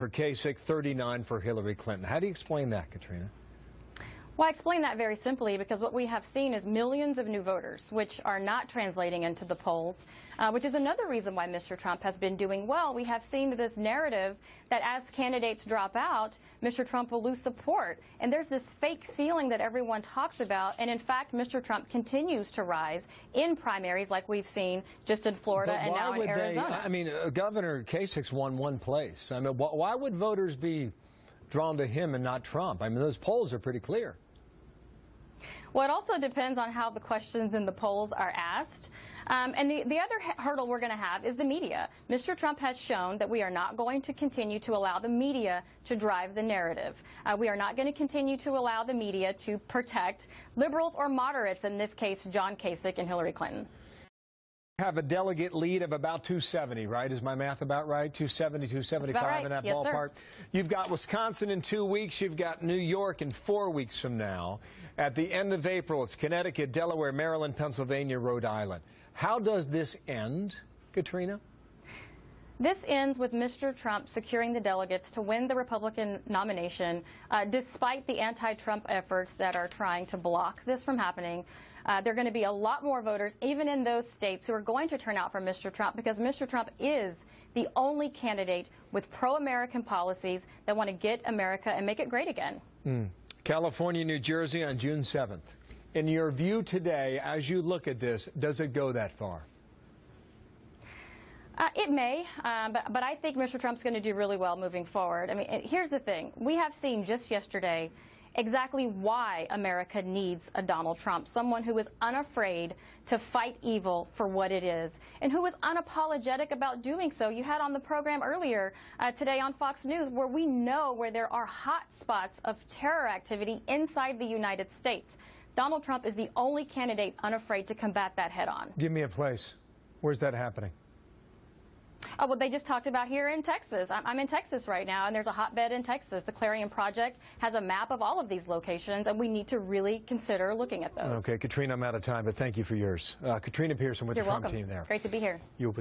for Kasich, 39 for Hillary Clinton. How do you explain that, Katrina? Well, I explain that very simply because what we have seen is millions of new voters, which are not translating into the polls, which is another reason why Mr. Trump has been doing well. We have seen this narrative that as candidates drop out, Mr. Trump will lose support. And there's this fake ceiling that everyone talks about. And in fact, Mr. Trump continues to rise in primaries like we've seen just in Florida and now in Arizona. I mean, Governor Kasich's won one place. I mean, why would voters be drawn to him and not Trump? I mean, those polls are pretty clear. Well, it also depends on how the questions in the polls are asked. And the other hurdle we're going to have is the media. Mr. Trump has shown that we are not going to continue to allow the media to drive the narrative. We are not going to continue to allow the media to protect liberals or moderates, in this case, John Kasich and Hillary Clinton. Have a delegate lead of about 270, right? Is my math about right? 270, 275 right. in that Yes, ballpark. Sir. You've got Wisconsin in 2 weeks. You've got New York in 4 weeks from now. At the end of April, it's Connecticut, Delaware, Maryland, Pennsylvania, Rhode Island. How does this end, Katrina? This ends with Mr. Trump securing the delegates to win the Republican nomination, despite the anti-Trump efforts that are trying to block this from happening. There are going to be a lot more voters, even in those states, who are going to turn out for Mr. Trump, because Mr. Trump is the only candidate with pro-American policies that want to get America and make it great again. California, New Jersey on June 7th. In your view today, as you look at this, does it go that far? It may, but I think Mr. Trump's going to do really well moving forward. I mean, here's the thing. We have seen just yesterday exactly why America needs a Donald Trump, someone who is unafraid to fight evil for what it is and who is unapologetic about doing so. You had on the program earlier today on Fox News where we know where there are hot spots of terror activity inside the United States. Donald Trump is the only candidate unafraid to combat that head on. Give me a place. Where's that happening? Oh, well, they just talked about here in Texas. I'm in Texas right now, and there's a hotbed in Texas. The Clarion Project has a map of all of these locations, and we need to really consider looking at those. Okay, Katrina, I'm out of time, but thank you for yours. Katrina Pearson with the Trump team there. Great to be here. You